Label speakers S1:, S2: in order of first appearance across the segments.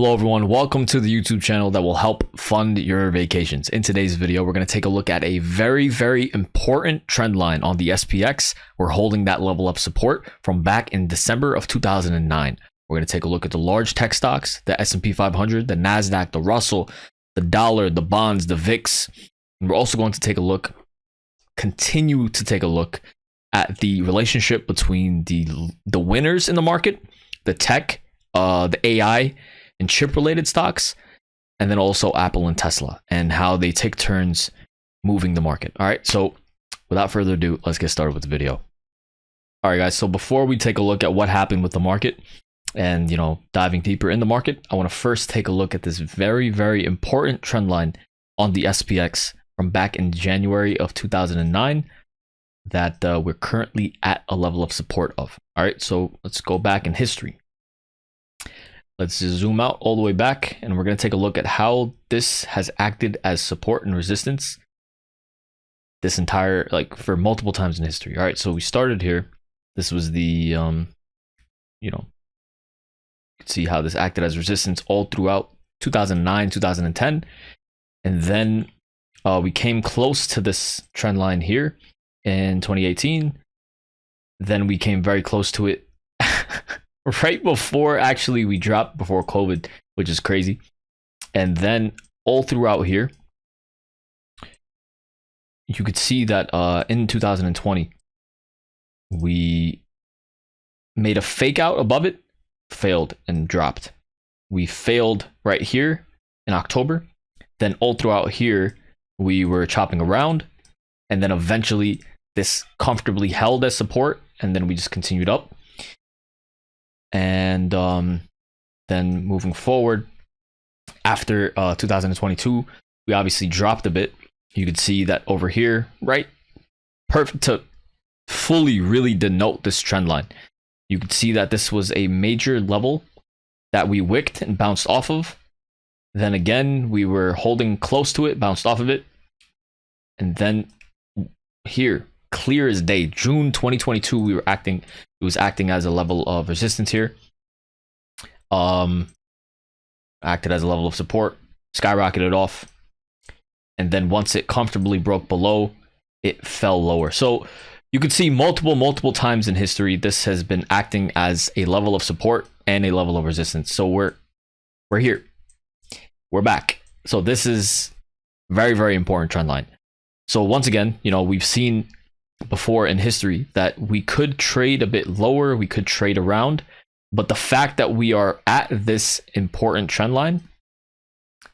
S1: Hello everyone, welcome to the YouTube channel that will help fund your vacations. In today's video, we're going to take a look at a very important trend line on the SPX. We're holding that level of support from back in December of 2009. We're going to take a look at the large tech stocks, the S&P 500, the NASDAQ, the Russell, the dollar, the bonds, the VIX. And we're also going to continue to take a look at the relationship between the winners in the market, the tech, the AI, and chip-related stocks, and then also Apple and Tesla, and how they take turns moving the market. All right, so without further ado, let's get started with the video. All right, guys, so before we take a look at what happened with the market and, diving deeper in the market, I want to first take a look at this very important trend line on the SPX from back in January of 2009 that we're currently at a level of support of. All right, so let's go back in history. Let's just zoom out all the way back, and we're going to take a look at how this has acted as support and resistance this entire, for multiple times in history. All right, so we started here. This was the, you can see how this acted as resistance all throughout 2009, 2010. And then we came close to this trend line here in 2018. Then we came very close to it right before actually we dropped before COVID, which is crazy. And then all throughout here, you could see that in 2020, we made a fake out above it, failed and dropped. We failed right here in October. Then all throughout here, we were chopping around. And then eventually this comfortably held as support. And then we just continued up. And then moving forward, after 2022, we obviously dropped a bit. You could see that over here, right? Perfect to fully really denote this trend line. You could see that this was a major level that we wicked and bounced off of. Then again, we were holding close to it, bounced off of it. And then here, clear as day, June 2022, it was acting as a level of resistance here. Acted as a level of support, skyrocketed off. And then once it comfortably broke below, it fell lower. So you could see multiple times in history, this has been acting as a level of support and a level of resistance. So we're here. We're back. So this is very important trend line. So once again, we've seen before in history that we could trade a bit lower, we could trade around, but the fact that we are at this important trend line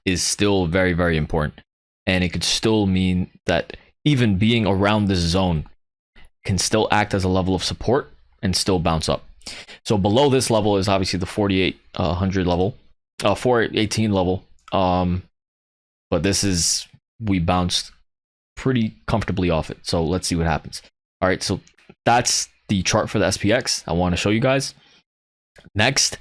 S1: is still very important. And it could still mean that even being around this zone can still act as a level of support and still bounce up. So below this level is obviously the 4,800 level, 4,818 level. But we bounced pretty comfortably off it. So let's see what happens. All right, so that's the chart for the SPX I want to show you guys. Next,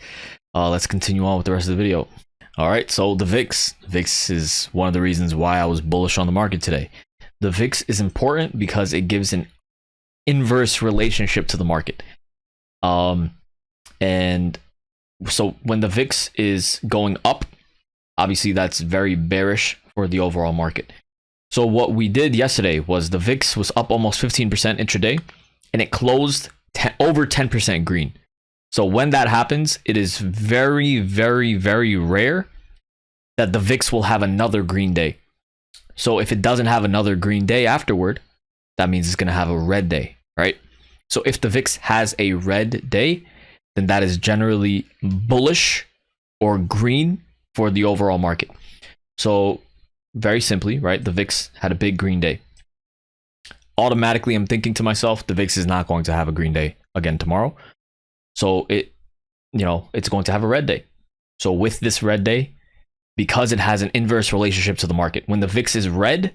S1: let's continue on with the rest of the video. All right, so the VIX. VIX is one of the reasons why I was bullish on the market today. The VIX is important because it gives an inverse relationship to the market. And so when the VIX is going up, obviously that's very bearish for the overall market. So what we did yesterday was the VIX was up almost 15% intraday, and it closed over 10% green. So when that happens, it is very rare that the VIX will have another green day. So if it doesn't have another green day afterward, that means it's going to have a red day, right? So if the VIX has a red day, then that is generally bullish or green for the overall market. So very simply, right, the VIX had a big green day. Automatically, I'm thinking to myself, the VIX is not going to have a green day again tomorrow. So it's going to have a red day. So with this red day, because it has an inverse relationship to the market, when the VIX is red,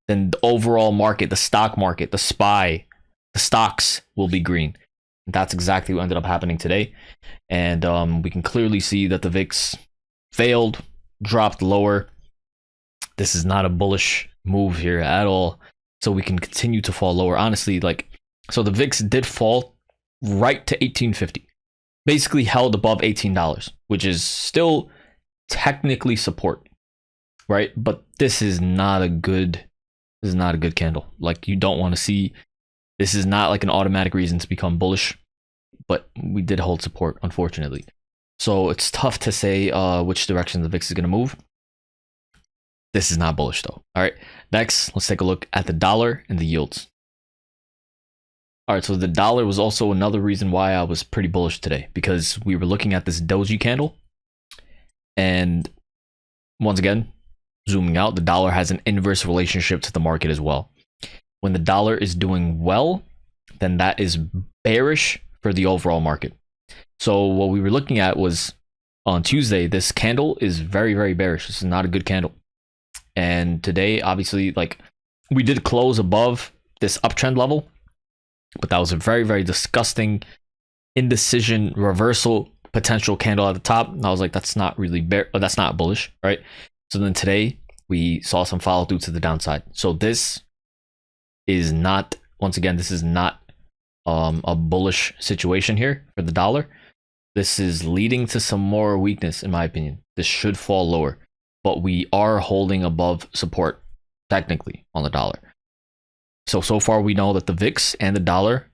S1: then the overall market, the stock market, the SPY, the stocks will be green. That's exactly what ended up happening today. And we can clearly see that the VIX failed, dropped lower. This is not a bullish move here at all. So we can continue to fall lower. Honestly, so the VIX did fall right to 1850. Basically held above $18, which is still technically support, right? But this is not a good candle. Like, you don't want to see, this is not like an automatic reason to become bullish, but we did hold support, unfortunately. So it's tough to say which direction the VIX is going to move. This is not bullish though. All right, next, let's take a look at the dollar and the yields. All right, so the dollar was also another reason why I was pretty bullish today, because we were looking at this doji candle. And once again, zooming out, the dollar has an inverse relationship to the market as well. When the dollar is doing well, then that is bearish for the overall market. So what we were looking at was on Tuesday, this candle is very, very bearish. This is not a good candle. And today, obviously, like, we did close above this uptrend level, but that was a very, very disgusting indecision reversal potential candle at the top. And I was like, that's not really that's not bullish, right? So then today we saw some follow through to the downside. So this is not, once again, this is not a bullish situation here for the dollar. This is leading to some more weakness, in my opinion. This should fall lower, but we are holding above support technically on the dollar. So far we know that the VIX and the dollar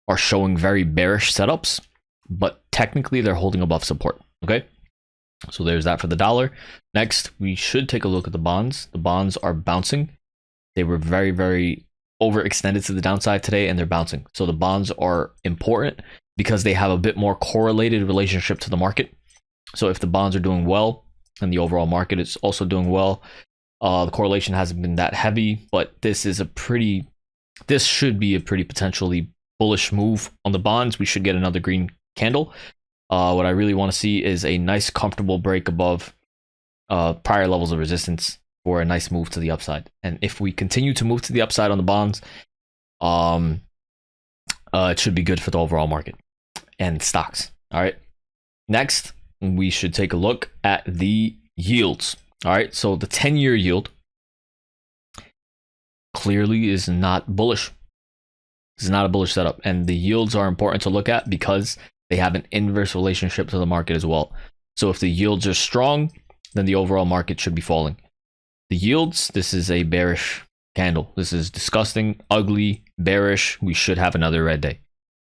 S1: are showing very bearish setups, but technically they're holding above support. Okay, so there's that for the dollar. Next, we should take a look at the bonds. The bonds are bouncing. They were very, very overextended to the downside today, and they're bouncing. So the bonds are important because they have a bit more correlated relationship to the market. So if the bonds are doing well and the overall market is also doing well, the correlation hasn't been that heavy, but this should be a pretty potentially bullish move on the bonds. We should get another green candle. What I really want to see is a nice comfortable break above prior levels of resistance for a nice move to the upside. And if we continue to move to the upside on the bonds, it should be good for the overall market and stocks. All right, next we should take a look at the yields. All right, so the 10-year yield clearly is not bullish. This is not a bullish setup, and the yields are important to look at because they have an inverse relationship to the market as well. So if the yields are strong, then the overall market should be falling. The yields, this is a bearish candle. This is disgusting, ugly, bearish. We should have another red day,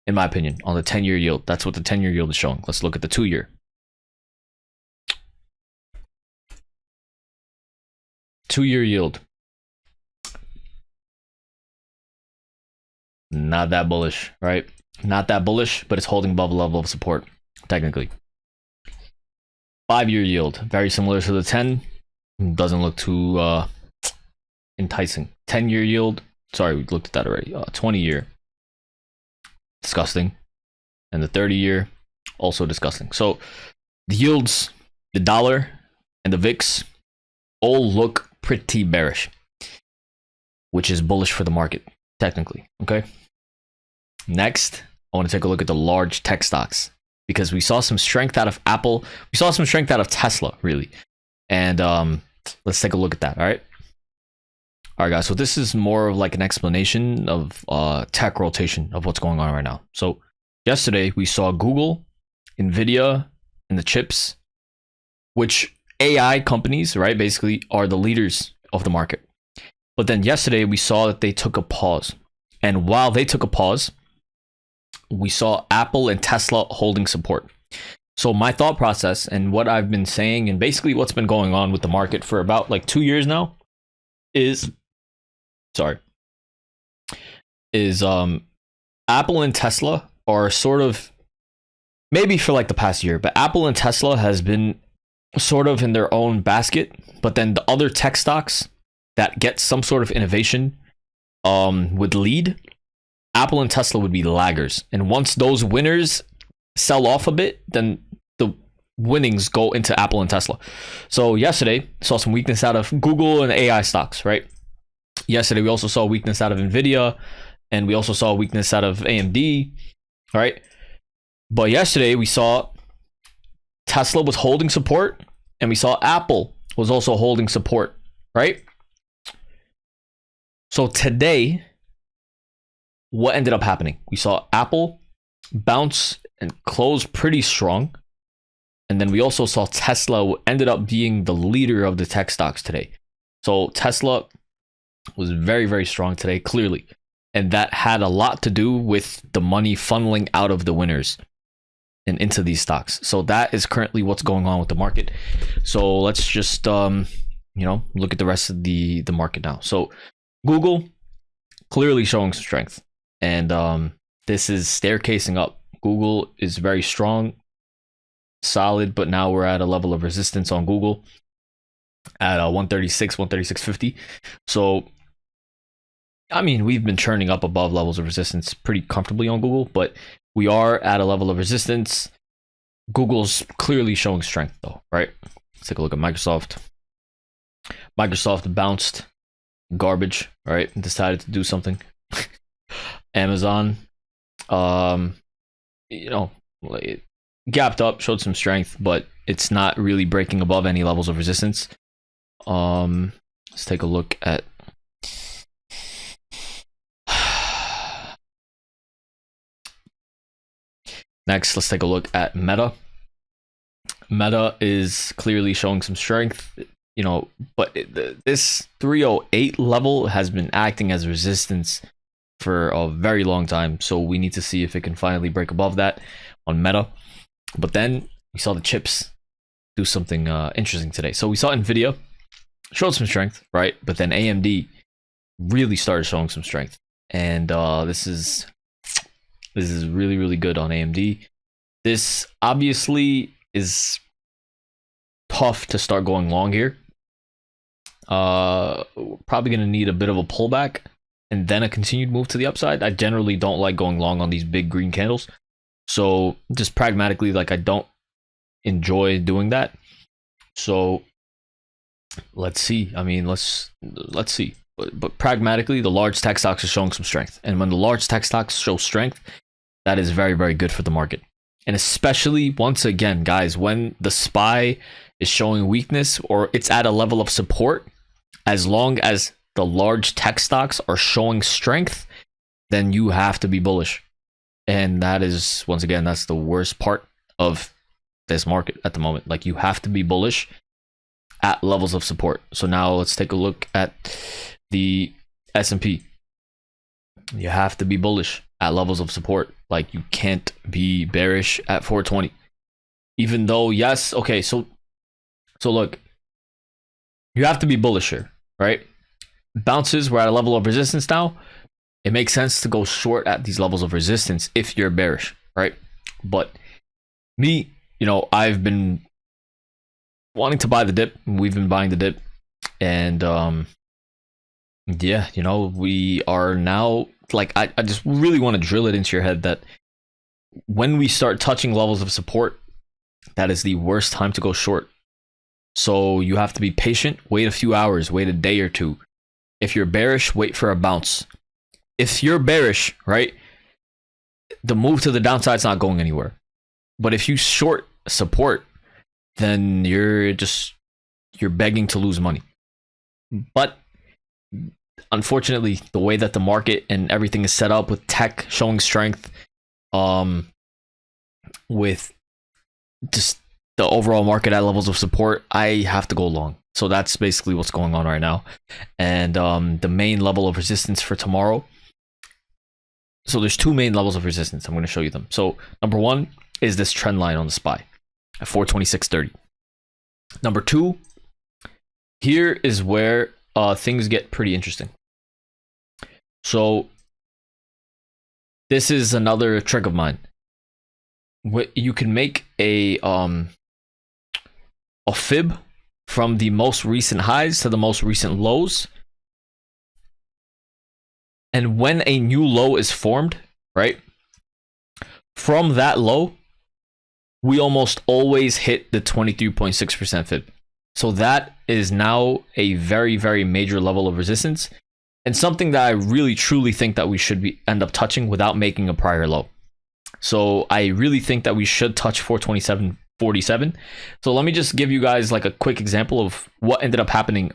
S1: in my opinion, on the 10-year yield. That's what the 10-year yield is showing. Let's look at the 2-year. 2-year yield. Not that bullish, right? Not that bullish, but it's holding above a level of support, technically. 5-year yield, very similar to the 10. Doesn't look too enticing. 10-year yield, sorry, we looked at that already. 20-year, disgusting. And the 30-year, also disgusting. So the yields, the dollar, and the VIX all look pretty bearish, which is bullish for the market, technically. Okay. Next, I want to take a look at the large tech stocks, because we saw some strength out of Apple. We saw some strength out of Tesla, really. And let's take a look at that. All right, guys. So this is more of like an explanation of tech rotation of what's going on right now. So yesterday we saw Google, Nvidia, and the chips, which AI companies, right, basically are the leaders of the market. But then yesterday we saw that they took a pause. And while they took a pause, we saw Apple and Tesla holding support. So my thought process and what I've been saying, and basically what's been going on with the market for about like 2 years now, is Apple and Tesla are sort of, maybe for like the past year, but Apple and Tesla has been sort of in their own basket. But then the other tech stocks that get some sort of innovation would lead. Apple and Tesla would be laggers. And once those winners sell off a bit, then the winnings go into Apple and Tesla. So yesterday, saw some weakness out of Google and AI stocks, right? Yesterday, we also saw weakness out of Nvidia, and we also saw weakness out of AMD, right? But yesterday, we saw Tesla was holding support, and we saw Apple was also holding support, right? So today, what ended up happening? We saw Apple bounce and close pretty strong. And then we also saw Tesla ended up being the leader of the tech stocks today. So Tesla was very, very strong today, clearly. And that had a lot to do with the money funneling out of the winners and into these stocks. So that is currently what's going on with the market. So let's just, look at the rest of the market now. So Google clearly showing some strength. And this is staircasing up. Google is very strong, solid, but now we're at a level of resistance on Google at 136, 136.50. So, I mean, we've been churning up above levels of resistance pretty comfortably on Google, but we are at a level of resistance. Google's clearly showing strength though, right? Let's take a look at Microsoft. Microsoft bounced garbage, right? And decided to do something. Amazon, it gapped up, showed some strength, but it's not really breaking above any levels of resistance. Let's take a look at next. Let's take a look at Meta. Meta is clearly showing some strength, but this 308 level has been acting as resistance for a very long time. So we need to see if it can finally break above that on Meta. But then we saw the chips do something interesting today. So we saw Nvidia showed some strength, right? But then AMD really started showing some strength. And this is really, really good on AMD. This obviously is tough to start going long here. We're probably going to need a bit of a pullback and then a continued move to the upside. I generally don't like going long on these big green candles. So just pragmatically, I don't enjoy doing that. So let's see. I mean, let's see. But pragmatically, the large tech stocks are showing some strength. And when the large tech stocks show strength, that is very, very good for the market. And especially, once again, guys, when the SPY is showing weakness or it's at a level of support, as long as the large tech stocks are showing strength, then you have to be bullish. And that is, once again, that's the worst part of this market at the moment. You have to be bullish at levels of support. So now let's take a look at the S&P. You have to be bullish at levels of support. You can't be bearish at 420. Even though, yes, okay, so look, you have to be bullish here, right? Bounces, we're at a level of resistance now. It makes sense to go short at these levels of resistance if you're bearish, right? But me, I've been wanting to buy the dip. We've been buying the dip. And yeah, we are now, I just really want to drill it into your head that when we start touching levels of support, that is the worst time to go short. So you have to be patient, wait a few hours, wait a day or two. If you're bearish, wait for a bounce. If you're bearish, right, the move to the downside is not going anywhere. But if you short support, then you're begging to lose money. But unfortunately, the way that the market and everything is set up with tech showing strength, with just the overall market at levels of support, I have to go long. So that's basically what's going on right now. And the main level of resistance for tomorrow. So there's two main levels of resistance. I'm going to show you them. So number one is this trend line on the SPY at 426.30. Number two, here is where things get pretty interesting. So this is another trick of mine. You can make a fib from the most recent highs to the most recent lows. And when a new low is formed, right, from that low, we almost always hit the 23.6% fib. So that is now a very, very major level of resistance and something that I really, truly think that we should end up touching without making a prior low. So I really think that we should touch 427.47. So let me just give you guys a quick example of what ended up happening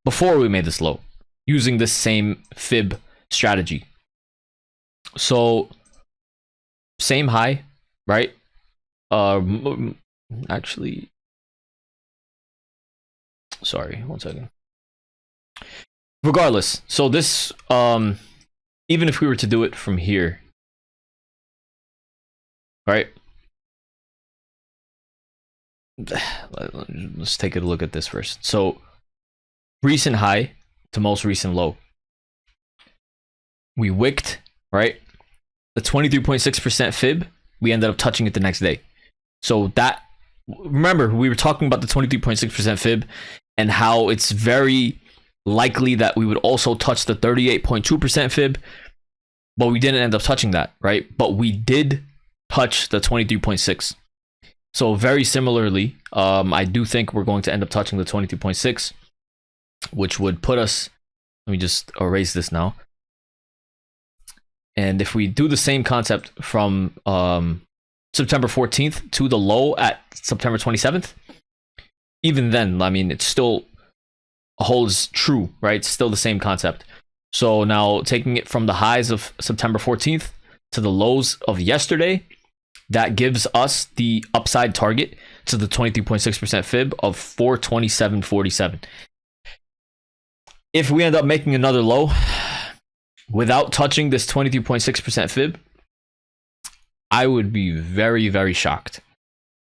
S1: before we made this low using this same fib strategy. So same high, right? actually, sorry, 1 second. Regardless, so this, even if we were to do it from here, right? Let's take a look at this first. So recent high to most recent low, we wicked, right? The 23.6% fib, we ended up touching it the next day. So that, remember, we were talking about the 23.6% fib and how it's very likely that we would also touch the 38.2% fib, but we didn't end up touching that, right? But we did touch the 23.6. So very similarly, I do think we're going to end up touching the 22.6, which would put us, let me just erase this now. And if we do the same concept from September 14th to the low at September 27th, even then, I mean, it still holds true, right? It's still the same concept. So now taking it from the highs of September 14th to the lows of yesterday, that gives us the upside target to the 23.6% fib of 427.47. If we end up making another low without touching this 23.6% fib, I would be very, very shocked.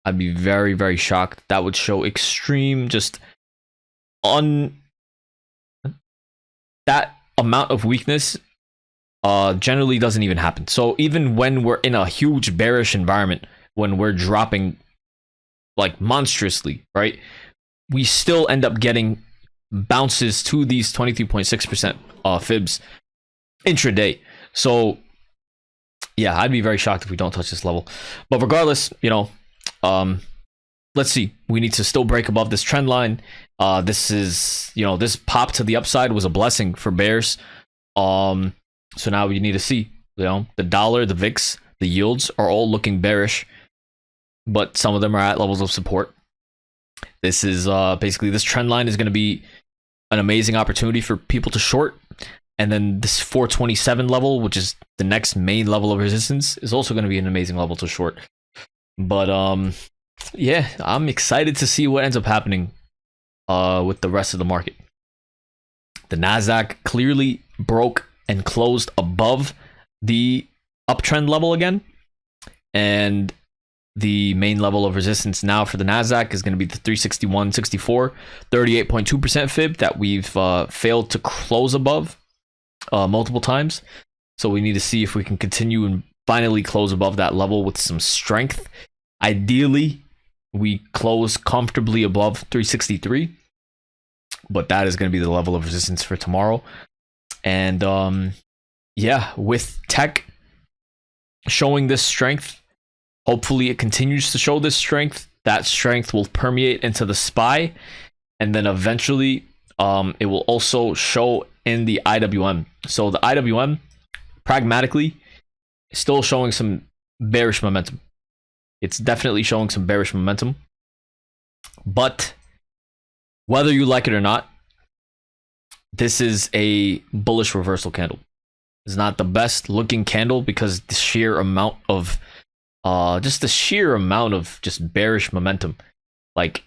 S1: I'd be very, very shocked. That would show extreme, just that amount of weakness generally doesn't even happen. So even when we're in a huge bearish environment, when we're dropping like monstrously, right, we still end up getting bounces to these 23.6% fibs intraday. So yeah, I'd be very shocked if we don't touch this level. But regardless, you know, let's see. We need to still break above this trend line. This is, you know, this pop to the upside was a blessing for bears. So now we need to see, you know, the dollar, the VIX, the yields are all looking bearish, but some of them are at levels of support. This is basically, this trend line is going to be an amazing opportunity for people to short. And then this 427 level, which is the next main level of resistance, is also going to be an amazing level to short. But yeah, I'm excited to see what ends up happening with the rest of the market. The NASDAQ clearly broke and closed above the uptrend level again. And the main level of resistance now for the NASDAQ is going to be the 361.64, 38.2% fib that we've failed to close above multiple times. So we need to see if we can continue and finally close above that level with some strength. Ideally, we close comfortably above 363, but that is going to be the level of resistance for tomorrow. And yeah, with tech showing this strength, hopefully it continues to show this strength. That strength will permeate into the SPY, and then eventually it will also show in the IWM. So the IWM, pragmatically, is still showing some bearish momentum. It's definitely showing some bearish momentum. But whether you like it or not, this is a bullish reversal candle. It's not the best looking candle because the sheer amount of just bearish momentum, like,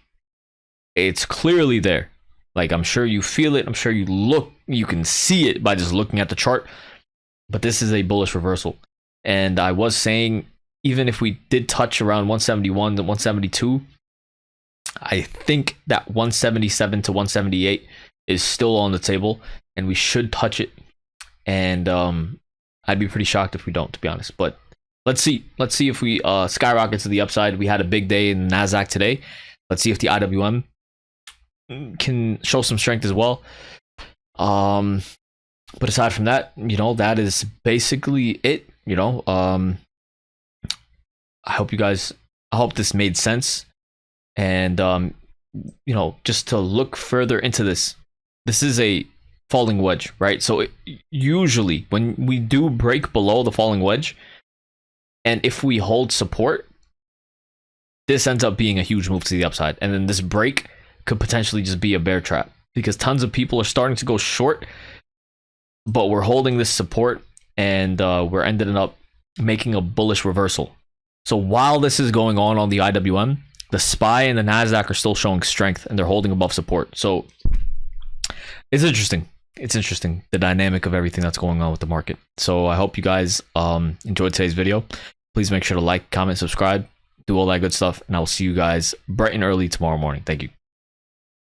S1: it's clearly there. Like, I'm sure you feel it. I'm sure you can see it by just looking at the chart. But this is a bullish reversal. And I was saying, even if we did touch around 171 to 172, I think that 177 to 178 is still on the table, and we should touch it. And I'd be pretty shocked if we don't, to be honest. But let's see if we skyrocket to the upside. We had a big day in the NASDAQ today. Let's see if the IWM can show some strength as well. But aside from that, you know, that is basically it. You know, I hope this made sense. And you know, just to look further into this is a falling wedge, right? So usually when we do break below the falling wedge, and if we hold support, this ends up being a huge move to the upside. And then this break could potentially just be a bear trap, because tons of people are starting to go short, but we're holding this support, and we're ending up making a bullish reversal. So while this is going on the IWM, The SPY and the NASDAQ are still showing strength, and they're holding above support. So it's interesting. It's interesting, the dynamic of everything that's going on with the market. So I hope you guys enjoyed today's video. Please make sure to like, comment, subscribe, do all that good stuff, and I will see you guys bright and early tomorrow morning. Thank you.